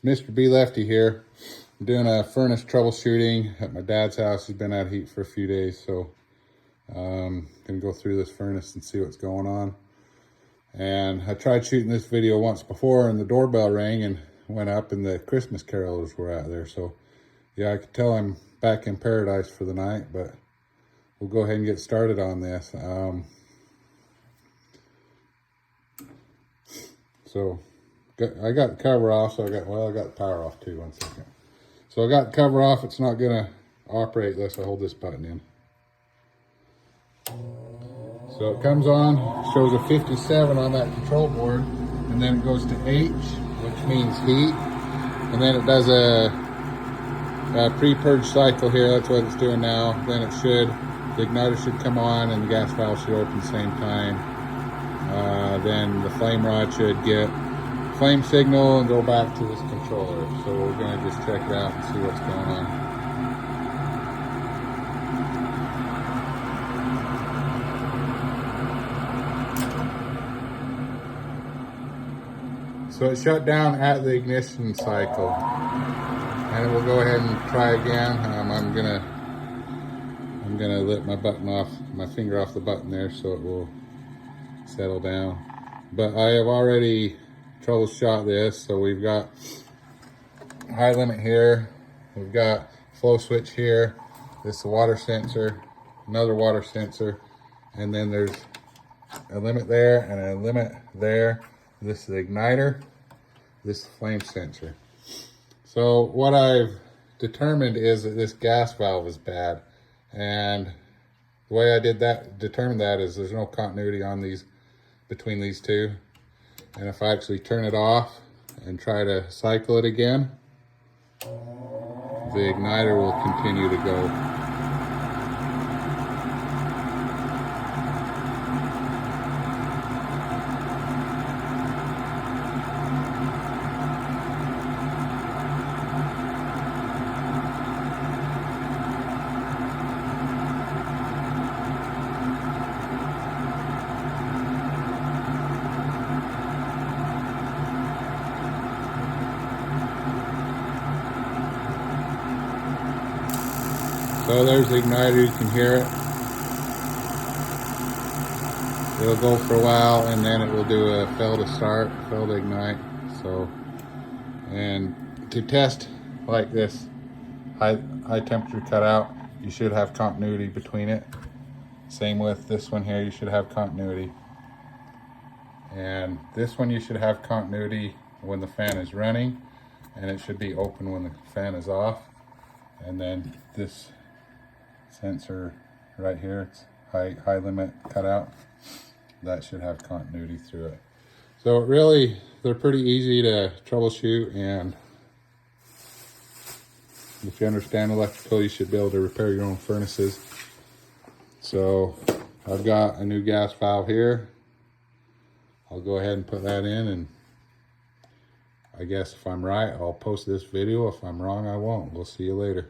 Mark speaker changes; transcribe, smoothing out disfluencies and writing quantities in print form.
Speaker 1: Mr. B Lefty here. I'm doing a furnace troubleshooting at my dad's house. He's been out of heat for a few days, so gonna go through this furnace and see what's going on. And I tried shooting this video once before, and the doorbell rang and went up, and the Christmas carolers were out there. So yeah, I could tell I'm back in paradise for the night, but we'll go ahead and get started on this. So I got the cover off, so I got the power off too. 1 second. So I got the cover off. It's not gonna operate unless I hold this button in. So it comes on, shows a 57 on that control board, and then it goes to H, which means heat, and then it does a pre-purge cycle here. That's what it's doing now. Then the igniter should come on and the gas valve should open at the same time. Then the flame rod should get flame signal and go back to this controller. So we're going to just check it out and see what's going on. So it shut down at the ignition cycle, and we'll go ahead and try again. I'm gonna let my finger off the button there, so it will settle down. But I have already troubleshot this. So we've got high limit here, we've got flow switch here, this is the water sensor, another water sensor, and then there's a limit there and a limit there. This is the igniter, this is the flame sensor. So what I've determined is that this gas valve is bad, and the way I determined that is there's no continuity on between these two. And if I actually turn it off and try to cycle it again, the igniter will continue to go. So there's the igniter, you can hear it. It'll go for a while and then it will do a fail to start, fail to ignite. So, and to test like this high temperature cutout, you should have continuity between it. Same with this one here, you should have continuity. And this one you should have continuity when the fan is running, and it should be open when the fan is off. And then this sensor right here, it's high limit cutout, that should have continuity through it. So really, they're pretty easy to troubleshoot, and if you understand electrical, you should be able to repair your own furnaces. So I've got a new gas valve here. I'll go ahead and put that in, and I guess if I'm right, I'll post this video. If I'm wrong, I won't. We'll see you later.